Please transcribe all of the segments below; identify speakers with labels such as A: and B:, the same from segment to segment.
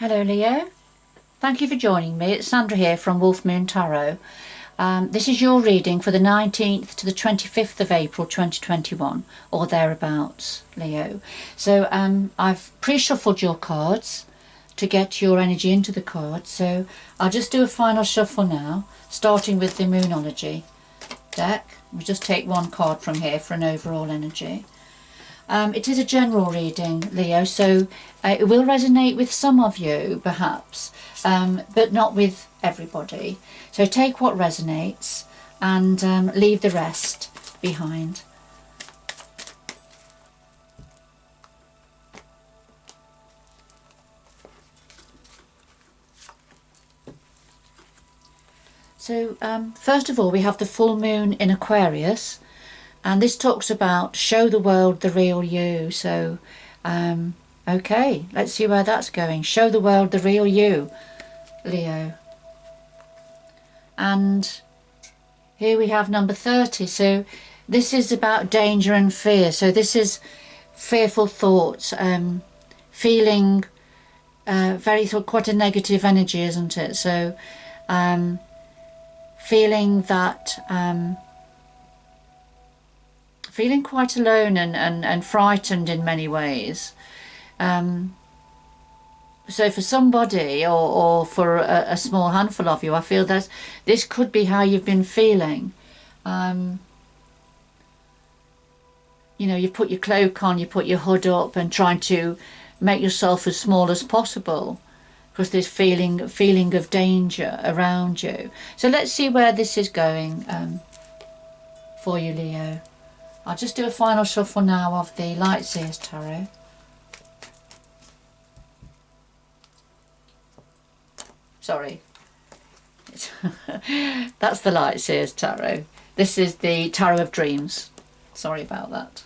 A: Hello Leo, thank you for joining me. It's Sandra here from Wolf Moon Tarot. This is your reading for the 19th to the 25th of April 2021 or thereabouts, Leo. So I've pre-shuffled your cards to get your energy into the cards, so I'll just do a final shuffle now, starting with the Moonology deck. We just take one card from here for an overall energy. It is a general reading, Leo, so it will resonate with some of you, perhaps, but not with everybody. So take what resonates and leave the rest behind. So first of all, we have the full moon in Aquarius. And this talks about show the world the real you. So, okay, let's see where that's going. Show the world the real you, Leo. And here we have number 30. So this is about danger and fear. So this is fearful thoughts, feeling quite a negative energy, isn't it? So feeling that... feeling quite alone and frightened in many ways. So for somebody or for a small handful of you, I feel that this could be how you've been feeling. You know, you put your cloak on, you put your hood up and trying to make yourself as small as possible because there's feeling of danger around you. So let's see where this is going for you, Leo. I'll just do a final shuffle now of the Light Seers Tarot. Sorry. That's the Light Seers Tarot. This is the Tarot of Dreams. Sorry about that.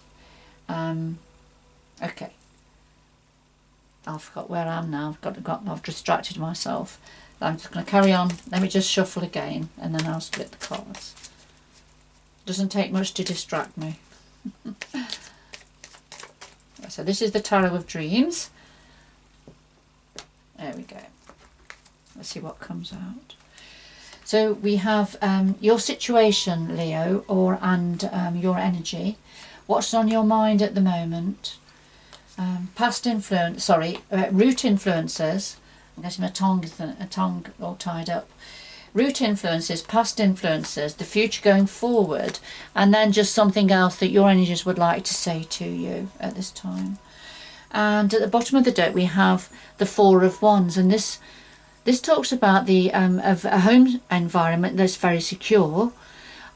A: Okay. I forgot where I am now. I've distracted myself. I'm just going to carry on. Let me just shuffle again and then I'll split the cards. Doesn't take much to distract me. So this is the Tarot of Dreams. There we go. Let's see what comes out. So we have your situation, Leo, and your energy. What's on your mind at the moment? Past influence, root influences. I'm getting my tongue all tied up. Root influences, past influences, the future going forward, and then just something else that your energies would like to say to you at this time. And at the bottom of the deck we have the Four of Wands, and this talks about the of a home environment that's very secure,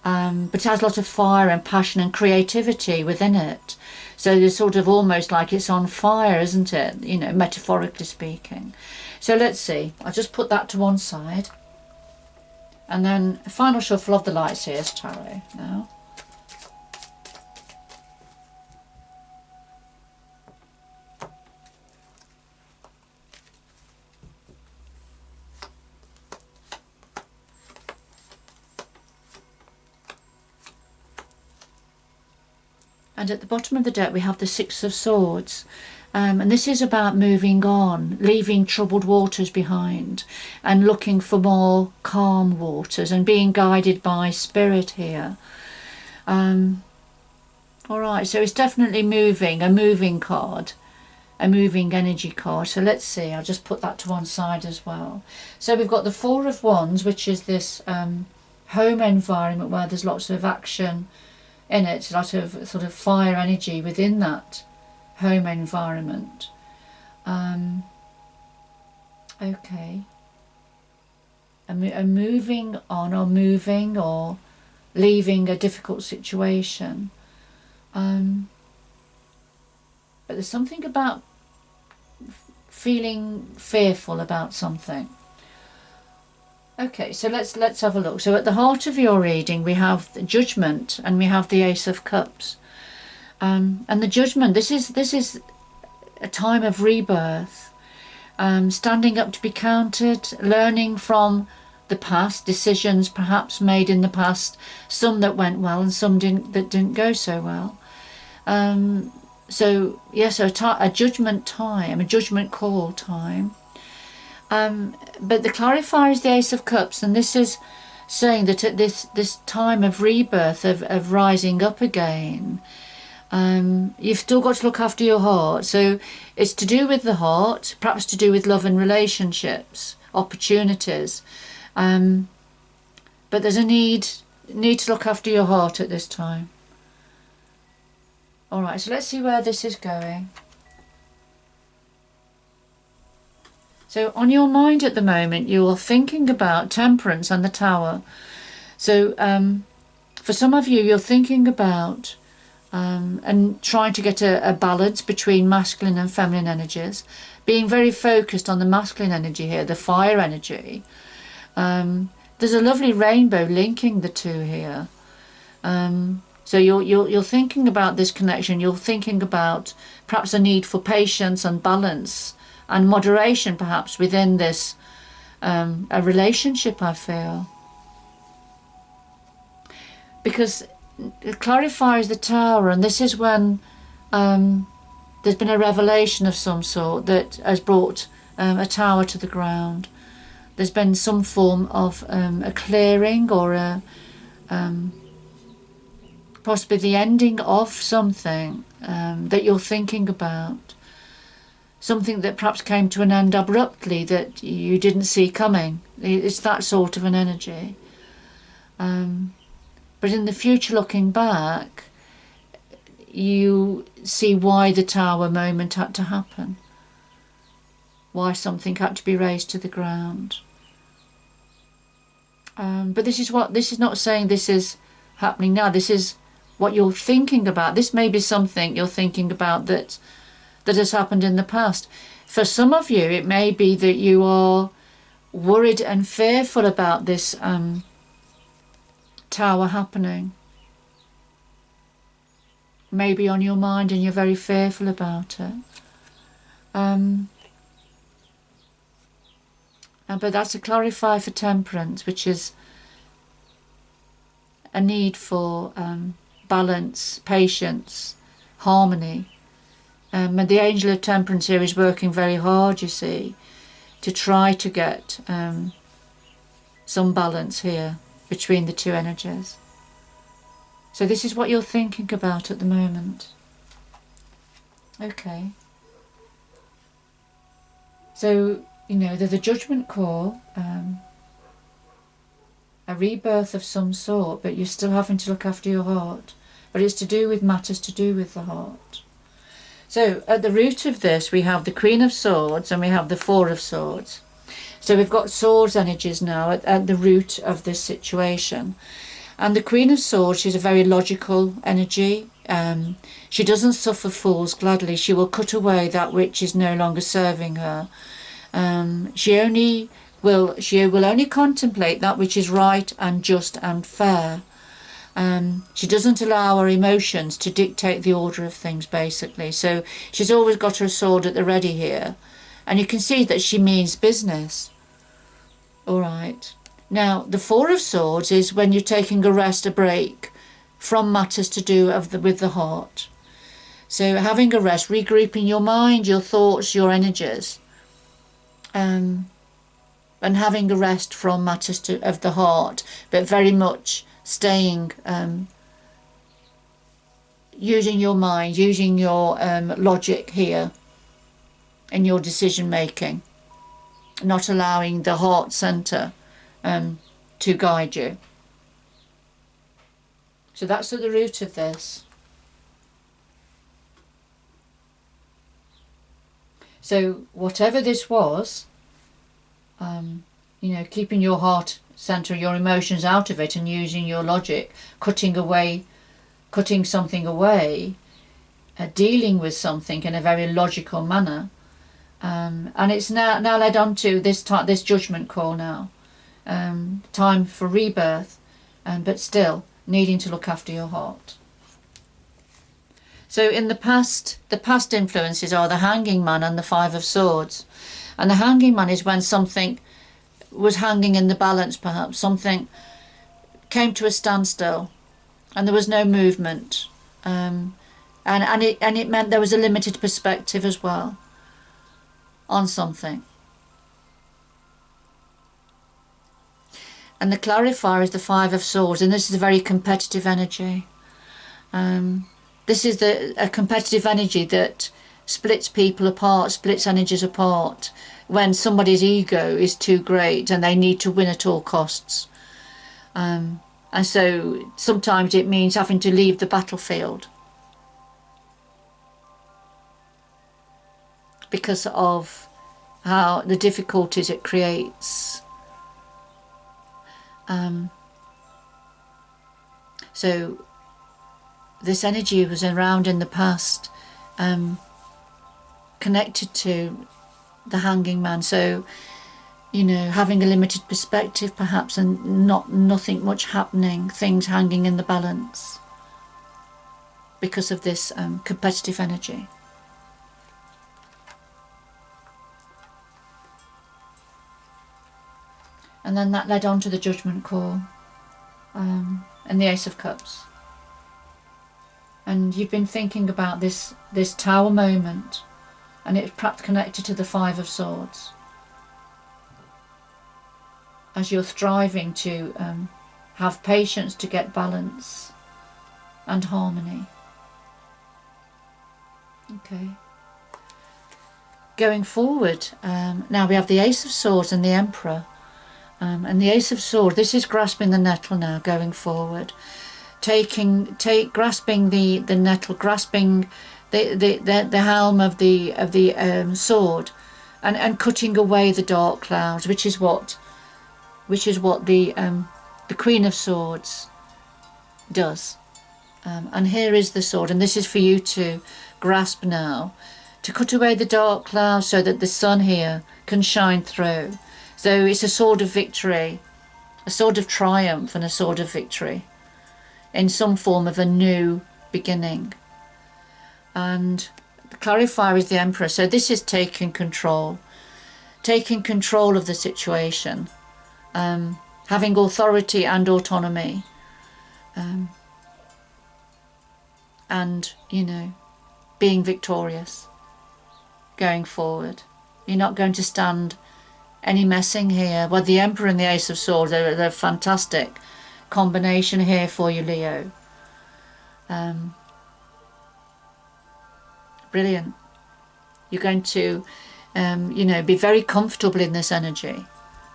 A: but it has a lot of fire and passion and creativity within it. So there's sort of almost like it's on fire, isn't it? You know, metaphorically speaking. So let's see. I'll just put that to one side. And then a final shuffle of the Light Seers Tarot now. And at the bottom of the deck we have the Six of Swords. And this is about moving on, leaving troubled waters behind and looking for more calm waters and being guided by spirit here. Alright, so it's definitely moving, a moving card, a moving energy card. So let's see, I'll just put that to one side as well. So we've got the Four of Wands, which is this home environment where there's lots of action in it, a lot of sort of fire energy within that home environment. Okay, a moving on or moving or leaving a difficult situation, but there's something about feeling fearful about something. Okay, so let's have a look. So at the heart of your reading we have the Judgment and we have the Ace of Cups. And the Judgment, this is a time of rebirth, standing up to be counted, learning from the past, decisions perhaps made in the past, some that went well and some that didn't go so well. So yes, a judgment time, a judgment call time. But the clarifier is the Ace of Cups, and this is saying that at this time of rebirth, of rising up again, you've still got to look after your heart. So it's to do with the heart, perhaps to do with love and relationships, opportunities. But there's a need to look after your heart at this time. Alright, so let's see where this is going. So on your mind at the moment, you're thinking about Temperance and the Tower. So for some of you, you're thinking about and trying to get a balance between masculine and feminine energies, being very focused on the masculine energy here, the fire energy. There's a lovely rainbow linking the two here. So you're thinking about this connection. You're thinking about perhaps a need for patience and balance and moderation, perhaps within this a relationship, I feel, because it clarifies the Tower, and this is when there's been a revelation of some sort that has brought a tower to the ground. There's been some form of a clearing, or a possibly the ending of something that you're thinking about, something that perhaps came to an end abruptly that you didn't see coming. It's that sort of an energy. But in the future, looking back, you see why the Tower moment had to happen, why something had to be raised to the ground. But this is not saying this is happening now. This is what you're thinking about. This may be something you're thinking about that has happened in the past. For some of you, it may be that you are worried and fearful about this Tower happening. Maybe on your mind, and you're very fearful about it. But that's a clarifier for Temperance, which is a need for balance, patience, harmony. And the Angel of Temperance here is working very hard, you see, to try to get some balance here between the two energies. So this is what you're thinking about at the moment. Okay. So, you know, there's a judgment call, a rebirth of some sort, but you're still having to look after your heart. But it's to do with matters to do with the heart. So at the root of this, we have the Queen of Swords and we have the Four of Swords. So we've got Swords energies now at the root of this situation. And the Queen of Swords, she's a very logical energy. She doesn't suffer fools gladly. She will cut away that which is no longer serving her. She will only contemplate that which is right and just and fair. She doesn't allow her emotions to dictate the order of things, basically. So she's always got her sword at the ready here. And you can see that she means business. All right. Now, the Four of Swords is when you're taking a rest, a break from matters to do with the heart. So having a rest, regrouping your mind, your thoughts, your energies. And having a rest from matters of the heart, but very much staying, using your mind, using your logic here in your decision making, not allowing the heart centre to guide you. So that's at the root of this. So whatever this was, you know, keeping your heart centre, your emotions out of it, and using your logic, cutting something away, dealing with something in a very logical manner, and it's now led on to this judgment call now, time for rebirth, but still needing to look after your heart. So in the past influences are the Hanging Man and the Five of Swords. And the Hanging Man is when something was hanging in the balance, perhaps. Something came to a standstill and there was no movement. And it meant there was a limited perspective as well on something. And the clarifier is the Five of Swords, and this is a very competitive energy. This is a competitive energy that splits people apart, splits energies apart, when somebody's ego is too great and they need to win at all costs. And so sometimes it means having to leave the battlefield because of how the difficulties it creates. So this energy was around in the past, connected to the hanging man. So, you know, having a limited perspective perhaps, and nothing much happening, things hanging in the balance because of this competitive energy. And then that led on to the Judgment Call and the Ace of Cups. And you've been thinking about this Tower moment, and it's perhaps connected to the Five of Swords, as you're striving to have patience to get balance and harmony. Okay. Going forward, now we have the Ace of Swords and the Emperor. And the Ace of Swords, this is grasping the nettle now, going forward. Grasping the nettle, grasping the helm of the sword, and cutting away the dark clouds, which is what the Queen of Swords does. And here is the sword, and this is for you to grasp now, to cut away the dark clouds so that the sun here can shine through. So it's a sword of victory, a sword of triumph, and a sword of victory in some form of a new beginning. And the clarifier is the Emperor. So this is taking control of the situation, having authority and autonomy, and, you know, being victorious going forward. You're not going to stand any messing here. Well, the Emperor and the Ace of Swords, they're a fantastic combination here for you, Leo. Brilliant. You're going to, you know, be very comfortable in this energy.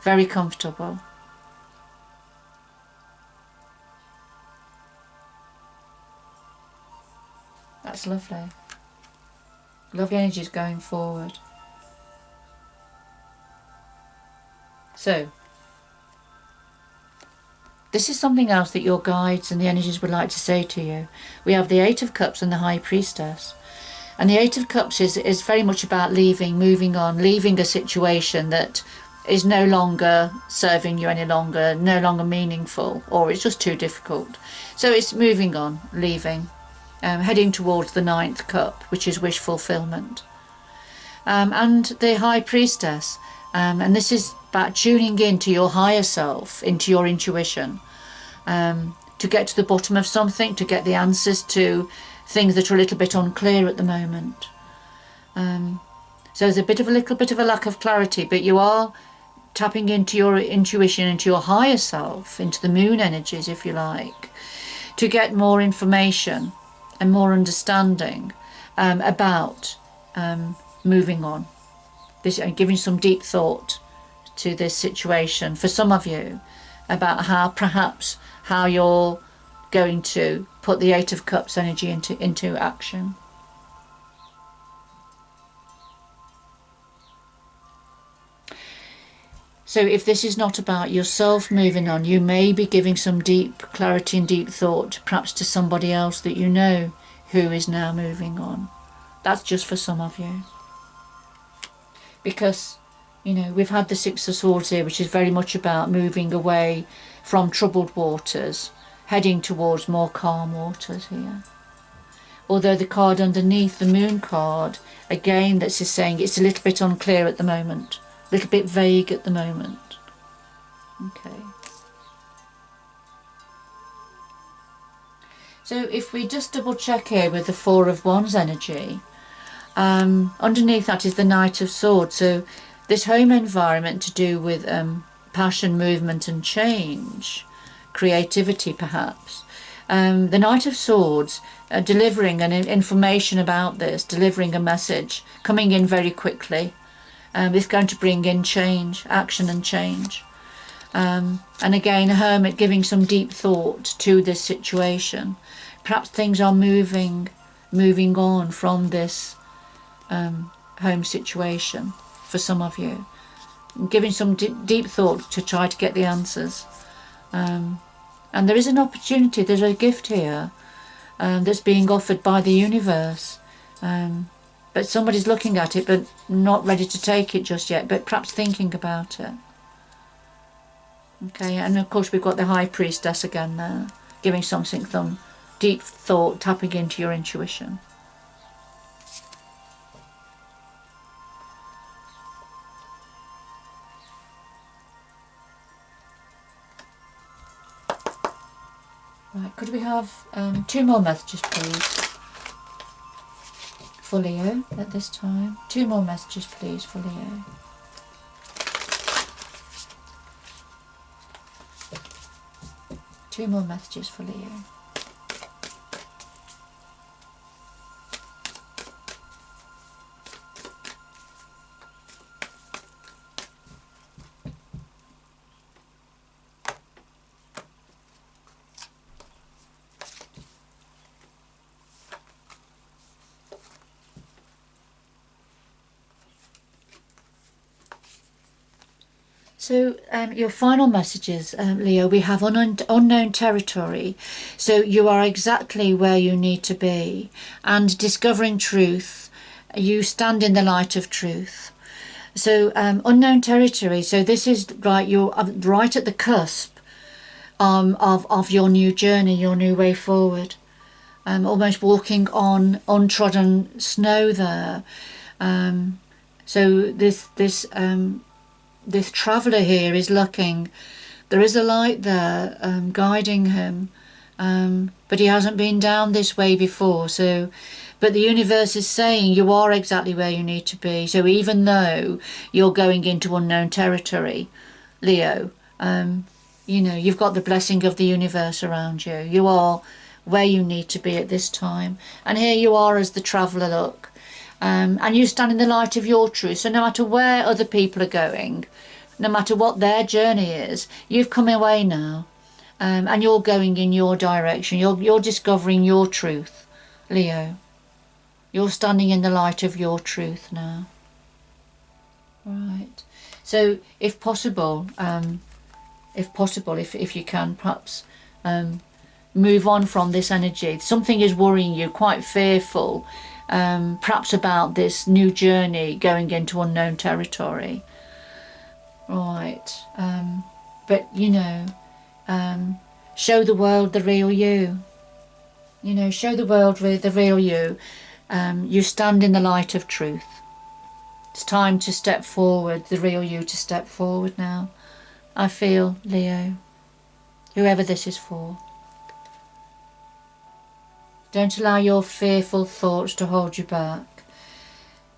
A: Very comfortable. That's lovely. Lovely energies going forward. So, this is something else that your guides and the energies would like to say to you. We have the Eight of Cups and the High Priestess. And the Eight of Cups is very much about leaving, moving on, leaving a situation that is no longer serving you any longer, no longer meaningful, or it's just too difficult. So it's moving on, leaving, heading towards the Ninth Cup, which is wish fulfillment. And the High Priestess, and this is about tuning into your higher self, into your intuition, to get to the bottom of something, to get the answers to things that are a little bit unclear at the moment. So there's a little bit of a lack of clarity, but you are tapping into your intuition, into your higher self, into the moon energies, if you like, to get more information and more understanding about moving on. Giving some deep thought to this situation for some of you, about how you're going to put the Eight of Cups energy into action. So if this is not about yourself moving on, you may be giving some deep clarity and deep thought perhaps to somebody else that you know who is now moving on. That's just for some of you. Because, you know, we've had the Six of Swords here, which is very much about moving away from troubled waters, heading towards more calm waters here. Although the card underneath, the Moon card, again, that's just saying it's a little bit unclear at the moment, a little bit vague at the moment. Okay. So if we just double check here with the Four of Wands energy, underneath that is the Knight of Swords. So this home environment to do with passion, movement and change, creativity perhaps. The Knight of Swords, delivering an information about this, delivering a message, coming in very quickly. Is going to bring in change, action and change. And again, a Hermit giving some deep thought to this situation. Perhaps things are moving on from this home situation for some of you. Giving some deep thought to try to get the answers. And there is an opportunity, there's a gift here that's being offered by the universe. But somebody's looking at it but not ready to take it just yet, but perhaps thinking about it. Okay, and of course we've got the High Priestess again there, giving something some deep thought, tapping into your intuition. Right, could we have 2 more messages please? For Leo at this time. 2 more messages please for Leo. Two more messages for Leo. So your final messages, Leo, we have unknown territory. So you are exactly where you need to be. And discovering truth, you stand in the light of truth. So unknown territory, so this is right, you're right at the cusp of your new journey, your new way forward. Almost walking on untrodden snow there. So this traveller here is looking, there is a light there guiding him, but he hasn't been down this way before. So, but the universe is saying you are exactly where you need to be. So even though you're going into unknown territory, Leo, you know, you've got the blessing of the universe around you. You are where you need to be at this time. And here you are as the traveller, look. And you stand in the light of your truth. So no matter where other people are going, no matter what their journey is, you've come away now, and you're going in your direction. You're discovering your truth, Leo. You're standing in the light of your truth now. Right. So if possible, if you can, perhaps move on from this energy. Something is worrying you, quite fearful. Perhaps about this new journey going into unknown territory. Right. But you know, show the world the real you. You know, show the world the real you. You stand in the light of truth. It's time to step forward, the real you to step forward now. I feel, Leo, whoever this is for. Don't allow your fearful thoughts to hold you back.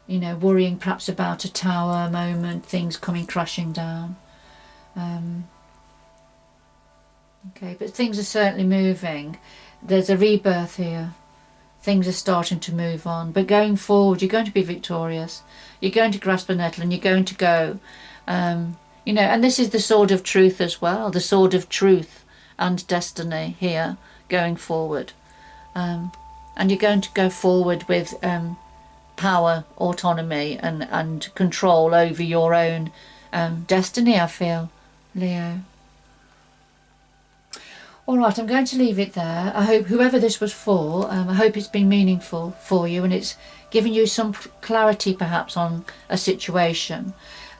A: You know, worrying perhaps about a tower moment, things coming crashing down. Okay, but things are certainly moving. There's a rebirth here. Things are starting to move on. But going forward, you're going to be victorious. You're going to grasp the nettle and you're going to go. You know, and this is the sword of truth as well. The sword of truth and destiny here, going forward. And you're going to go forward with power, autonomy and control over your own destiny, I feel, Leo. Alright, I'm going to leave it there. I hope whoever this was for, I hope it's been meaningful for you and it's given you some clarity perhaps on a situation.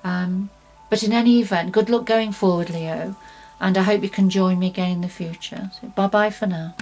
A: But in any event, good luck going forward, Leo, and I hope you can join me again in the future. So bye bye for now.